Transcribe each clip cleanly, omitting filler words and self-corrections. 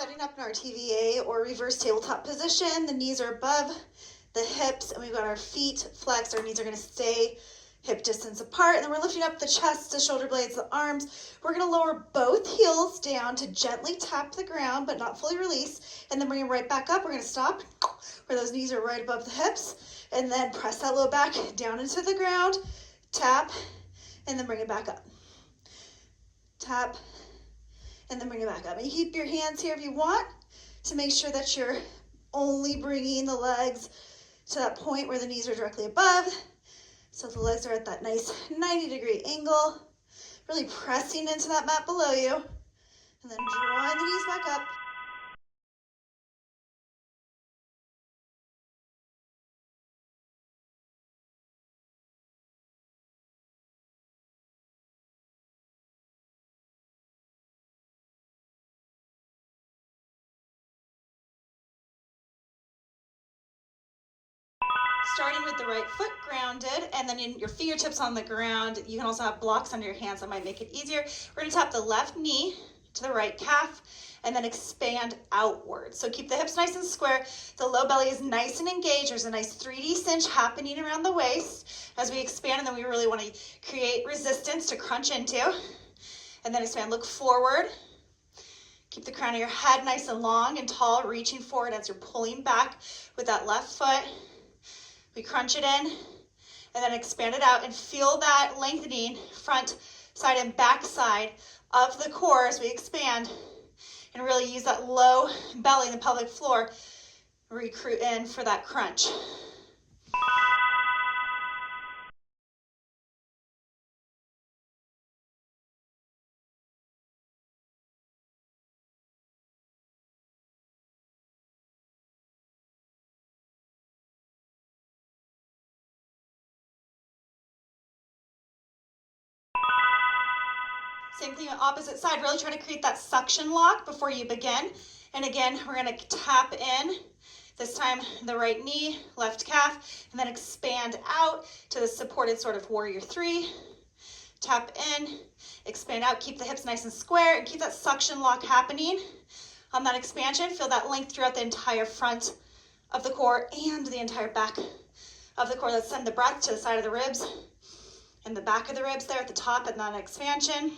setting up in our TVA or reverse tabletop position. The knees are above the hips and we've got our feet flexed. Our knees are going to stay hip distance apart, and then we're lifting up the chest, the shoulder blades, the arms. We're going to lower both heels down to gently tap the ground but not fully release, and then bring them right back up. We're going to stop where those knees are right above the hips, and then press that low back down into the ground, tap, and then bring it back up. Tap, and then bring it back up. And you keep your hands here if you want to make sure that you're only bringing the legs to that point where the knees are directly above. So the legs are at that nice 90-degree angle, really pressing into that mat below you, and then drawing the knees back up. Starting with the right foot grounded, and then in your fingertips on the ground. You can also have blocks under your hands that might make it easier. We're going to tap the left knee to the right calf and then expand outward. So keep the hips nice and square. The low belly is nice and engaged. There's a nice 3D cinch happening around the waist as we expand, and then we really want to create resistance to crunch into. And then expand, look forward. Keep the crown of your head nice and long and tall, reaching forward as you're pulling back with that left foot. We crunch it in and then expand it out, and feel that lengthening front side and back side of the core as we expand, and really use that low belly in the pelvic floor, recruit in for that crunch. Same thing on opposite side, really try to create that suction lock before you begin. And again, we're gonna tap in, this time the right knee, left calf, and then expand out to the supported sort of warrior three. Tap in, expand out, keep the hips nice and square, and keep that suction lock happening on that expansion. Feel that length throughout the entire front of the core and the entire back of the core. Let's send the breath to the side of the ribs and the back of the ribs there at the top and that expansion.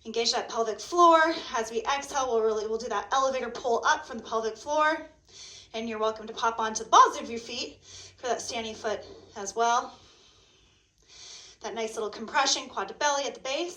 Engage that pelvic floor. As we exhale, we'll do that elevator pull up from the pelvic floor. And you're welcome to pop onto the balls of your feet for that standing foot as well. That nice little compression, quad to belly at the base.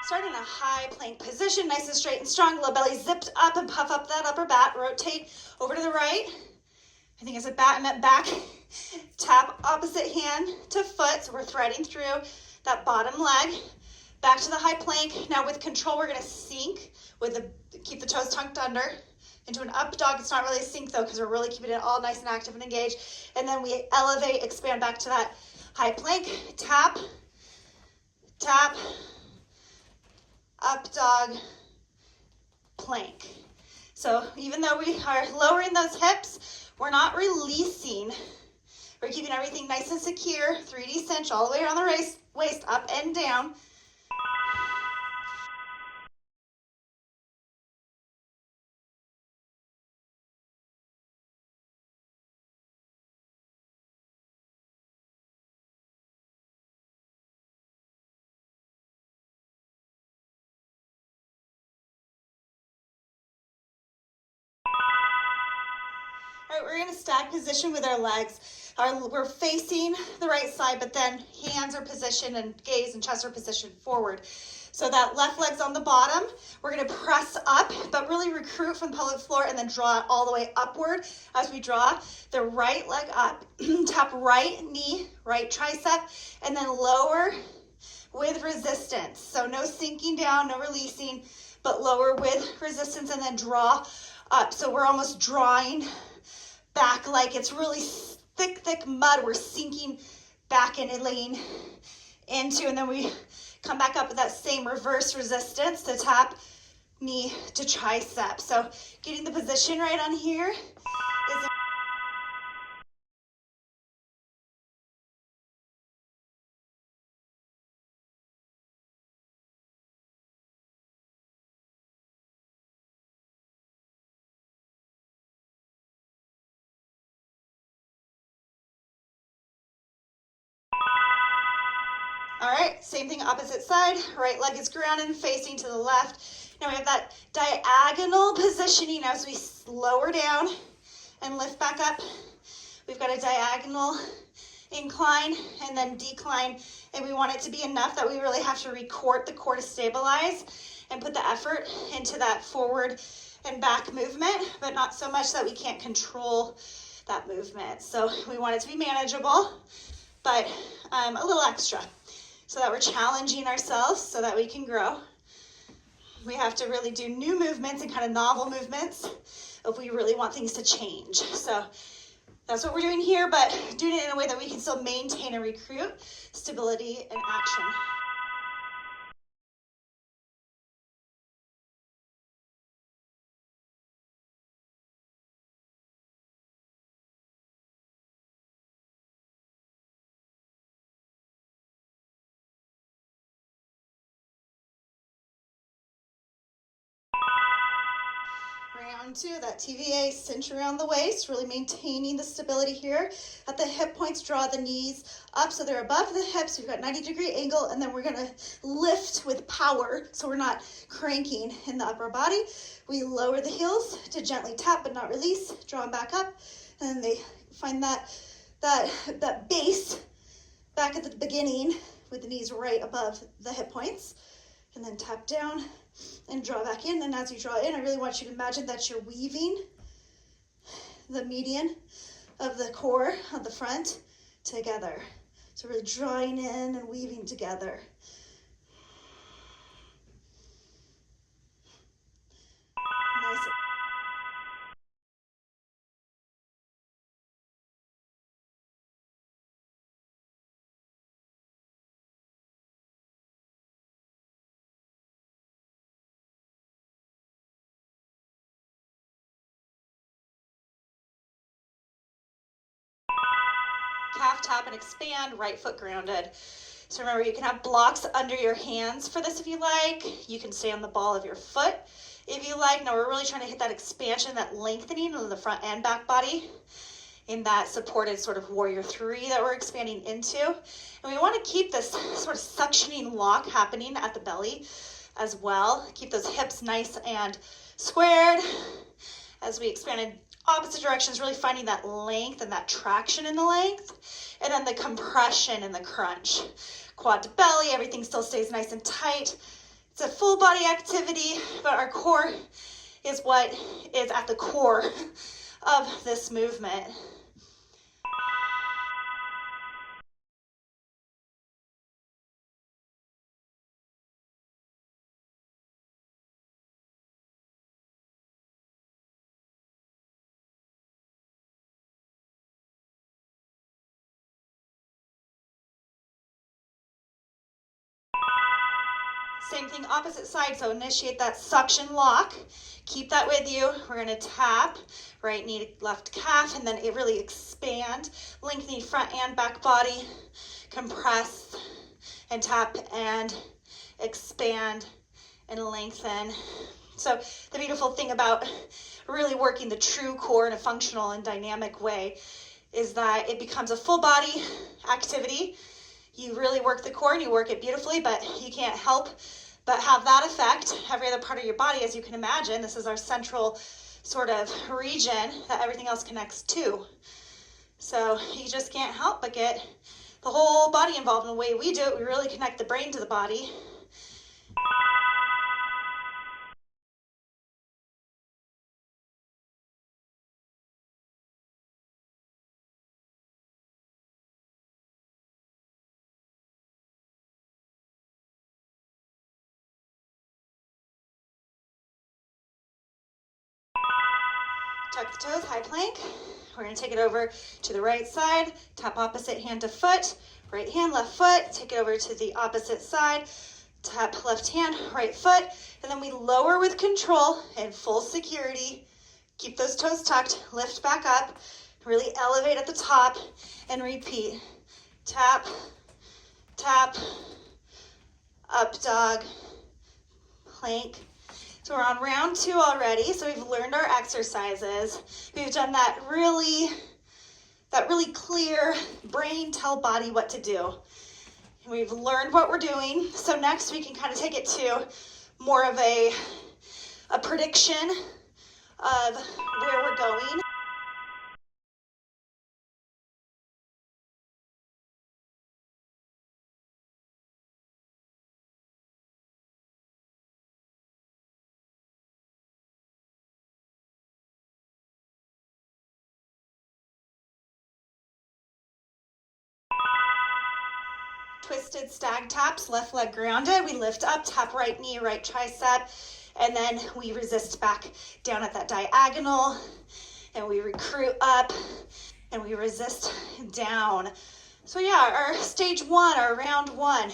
Start in a high plank position, nice and straight and strong. Low belly zipped up and puff up that upper back. Rotate over to the right. I think it's a bat and back. Tap opposite hand to foot. So we're threading through that bottom leg. Back to the high plank. Now with control, we're going to sink keep the toes tucked under into an up dog. It's not really a sink though, because we're really keeping it all nice and active and engaged. And then we elevate, expand back to that high plank. Tap, tap, up dog, plank. So even though we are lowering those hips, we're not releasing. We're keeping everything nice and secure. 3D cinch all the way around the waist, up and down. All right, we're in a stag position with our legs. We're facing the right side, but then hands are positioned and gaze and chest are positioned forward. So that left leg's on the bottom. We're gonna press up, but really recruit from the pelvic floor and then draw it all the way upward as we draw the right leg up. Tap right knee, right tricep, and then lower with resistance. So no sinking down, no releasing, but lower with resistance and then draw up. So we're almost drawing back like it's really thick mud. We're sinking back and laying into, and then we come back up with that same reverse resistance to tap knee to tricep. So getting the position right on here is all right, same thing opposite side. Right leg is grounded and facing to the left. Now we have that diagonal positioning as we lower down and lift back up. We've got a diagonal incline and then decline, and we want it to be enough that we really have to recourt the core to stabilize and put the effort into that forward and back movement, but not so much that we can't control that movement. So we want it to be manageable, but a little extra, so that we're challenging ourselves so that we can grow. We have to really do new movements and kind of novel movements if we really want things to change. So that's what we're doing here, but doing it in a way that we can still maintain and recruit stability and action. Round two, that TVA, cinch around the waist, really maintaining the stability here. At the hip points, draw the knees up so they're above the hips. We've got 90-degree angle, and then we're gonna lift with power so we're not cranking in the upper body. We lower the heels to gently tap but not release, draw them back up, and then they find that base back at the beginning with the knees right above the hip points, and then tap down and draw back in. And as you draw in, I really want you to imagine that you're weaving the median of the core of the front together. So really drawing in and weaving together. Nice. Calf tap and expand, right foot grounded. So remember, you can have blocks under your hands for this if you like. You can stay on the ball of your foot if you like. Now we're really trying to hit that expansion, that lengthening of the front and back body in that supported sort of warrior three that we're expanding into. And we want to keep this sort of suctioning lock happening at the belly as well. Keep those hips nice and squared as we expand in opposite directions, really finding that length and that traction in the length, and then the compression and the crunch. Quad to belly, everything still stays nice and tight. It's a full body activity, but our core is what is at the core of this movement. Same thing, opposite side, so initiate that suction lock. Keep that with you. We're gonna tap, right knee to left calf, and then it really expand, lengthening front and back body, compress, and tap, and expand, and lengthen. So the beautiful thing about really working the true core in a functional and dynamic way is that it becomes a full body activity. You really work the core and you work it beautifully, but you can't help but have that effect every other part of your body. As you can imagine, this is our central sort of region that everything else connects to. So you just can't help but get the whole body involved in the way we do it. We really connect the brain to the body. Tuck the toes, high plank. We're gonna take it over to the right side, tap opposite hand to foot, right hand, left foot, take it over to the opposite side, tap left hand, right foot, and then we lower with control and full security. Keep those toes tucked, lift back up, really elevate at the top, and repeat. Tap, tap, up dog, plank. So we're on round 2 already, so we've learned our exercises. We've done that really clear brain tell body what to do. And we've learned what we're doing, so next we can kind of take it to more of a prediction of where we're going. Twisted stag taps, left leg grounded. We lift up, tap right knee, right tricep, and then we resist back down at that diagonal, and we recruit up, and we resist down. So yeah, our stage 1, our round 1,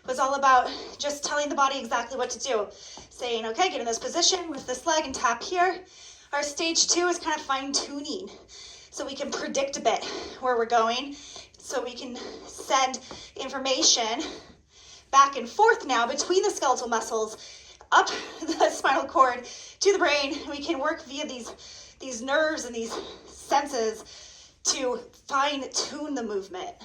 was all about just telling the body exactly what to do. Saying, okay, get in this position with this leg and tap here. Our stage 2 is kind of fine tuning, so we can predict a bit where we're going, so we can send information back and forth now between the skeletal muscles, up the spinal cord to the brain. We can work via these nerves and these senses to fine tune the movement.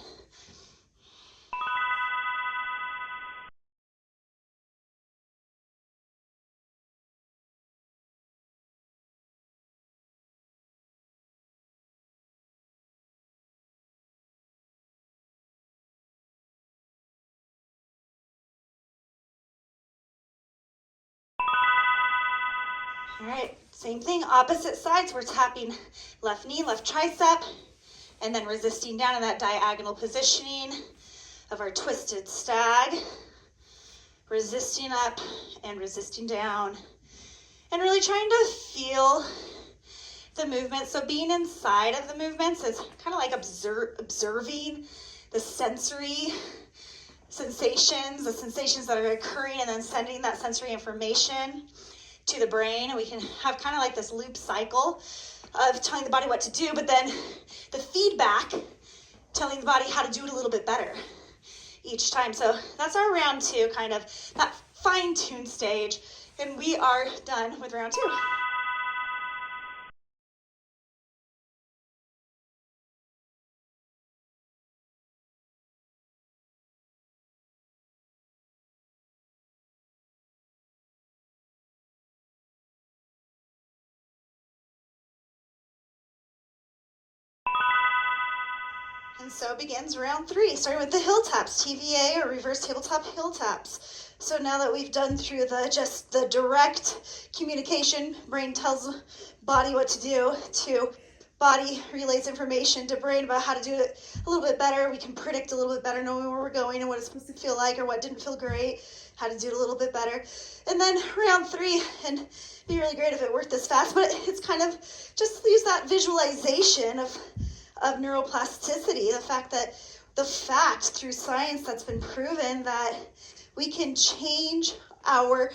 All right, same thing, opposite sides. We're tapping left knee, left tricep, and then resisting down in that diagonal positioning of our twisted stag. Resisting up and resisting down. And really trying to feel the movement. So being inside of the movements is kind of like observing the sensory sensations, the sensations that are occurring, and then sending that sensory information to the brain. And we can have kind of like this loop cycle of telling the body what to do, but then the feedback telling the body how to do it a little bit better each time. So that's our round 2, kind of that fine-tuned stage, and we are done with round 2. And so begins round 3, starting with the hill taps, TVA or reverse tabletop hill taps. So now that we've done through just the direct communication, brain tells body what to do, to body relays information to brain about how to do it a little bit better. We can predict a little bit better, knowing where we're going and what it's supposed to feel like or what didn't feel great, how to do it a little bit better. And then round 3, and it'd be really great if it worked this fast, but it's kind of just use that visualization of neuroplasticity, the fact through science that's been proven that we can change our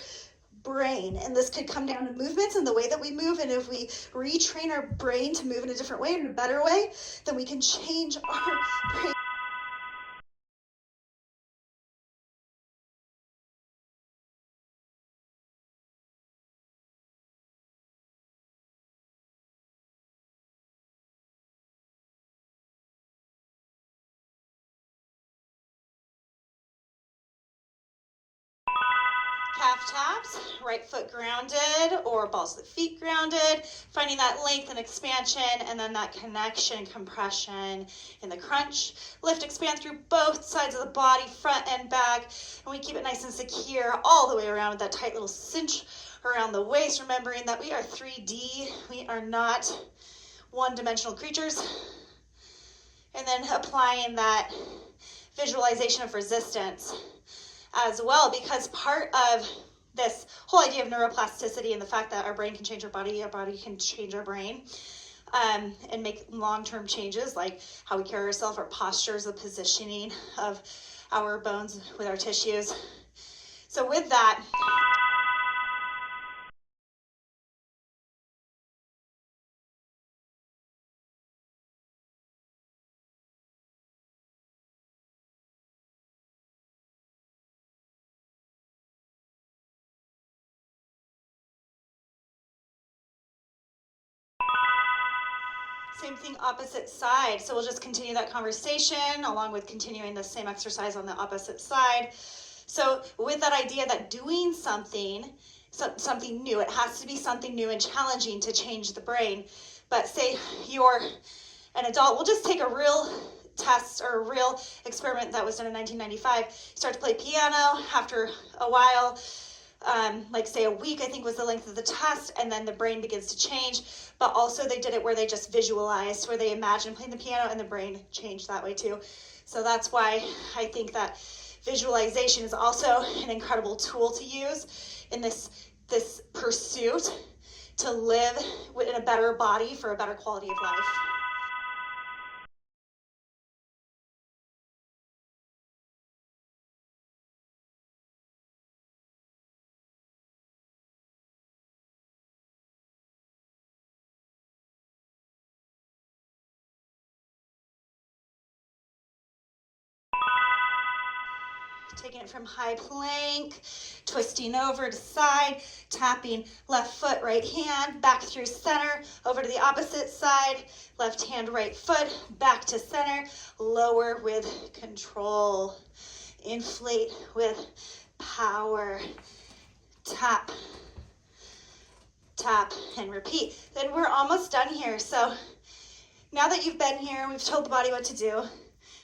brain, and this could come down to movements and the way that we move, and if we retrain our brain to move in a different way, in a better way, then we can change our brain. Calf taps, right foot grounded or balls of the feet grounded, finding that length and expansion, and then that connection, compression in the crunch. Lift, expand through both sides of the body, front and back, and we keep it nice and secure all the way around with that tight little cinch around the waist, remembering that we are 3D, we are not one-dimensional creatures. And then applying that visualization of resistance as well, because part of this whole idea of neuroplasticity and the fact that our brain can change our body can change our brain, and make long-term changes like how we carry ourselves, our postures, the positioning of our bones with our tissues. So with that, same thing, opposite side. So we'll just continue that conversation along with continuing the same exercise on the opposite side. So with that idea that doing something new, it has to be something new and challenging to change the brain. But say you're an adult, we'll just take a real test or a real experiment that was done in 1995. You start to play piano after a while, like say a week, I think was the length of the test, and then the brain begins to change. But also they did it where they just visualized, where they imagined playing the piano, and the brain changed that way too. So that's why I think that visualization is also an incredible tool to use in this pursuit to live in a better body for a better quality of life. Taking it from high plank, twisting over to side, tapping left foot, right hand, back through center, over to the opposite side, left hand, right foot, back to center, lower with control, inflate with power, tap, tap, and repeat. Then we're almost done here. So now that you've been here, we've told the body what to do.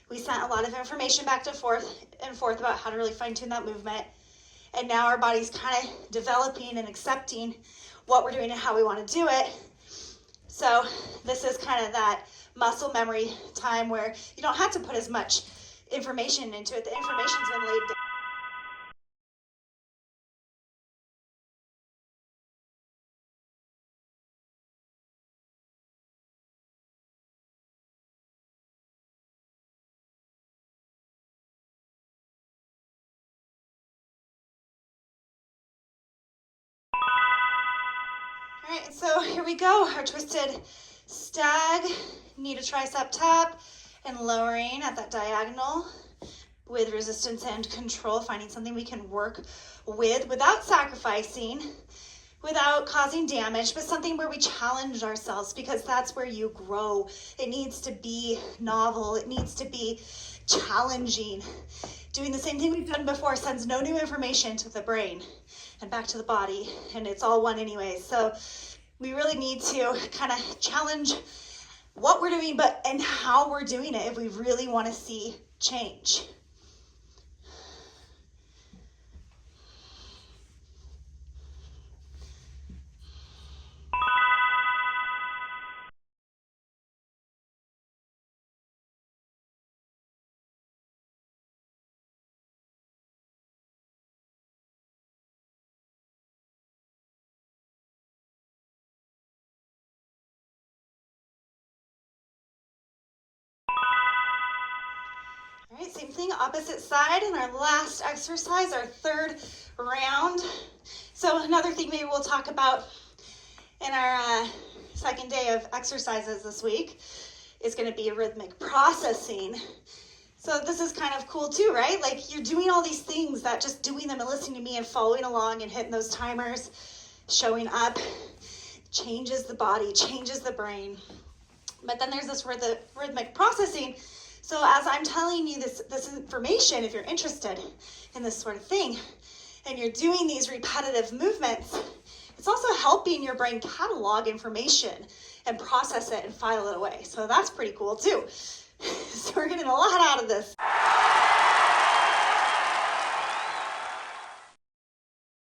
We sent a lot of information back and forth about how to really fine-tune that movement. And now our body's kind of developing and accepting what we're doing and how we want to do it. So this is kind of that muscle memory time where you don't have to put as much information into it. The information's been laid down. All right, and so here we go, our twisted stag, knee to tricep tap, and lowering at that diagonal with resistance and control, finding something we can work with without sacrificing, without causing damage, but something where we challenge ourselves, because that's where you grow. It needs to be novel, it needs to be challenging. Doing the same thing we've done before sends no new information to the brain and back to the body, and it's all one anyway. So we really need to kind of challenge what we're doing, and how we're doing it if we really want to see change. All right, same thing, opposite side in our last exercise, our third round. So another thing maybe we'll talk about in our second day of exercises this week is going to be rhythmic processing. So this is kind of cool too, right? Like you're doing all these things that just doing them and listening to me and following along and hitting those timers, showing up, changes the body, changes the brain. But then there's this rhythmic processing. So as I'm telling you this information, if you're interested in this sort of thing, and you're doing these repetitive movements, it's also helping your brain catalog information and process it and file it away. So that's pretty cool too. So we're getting a lot out of this.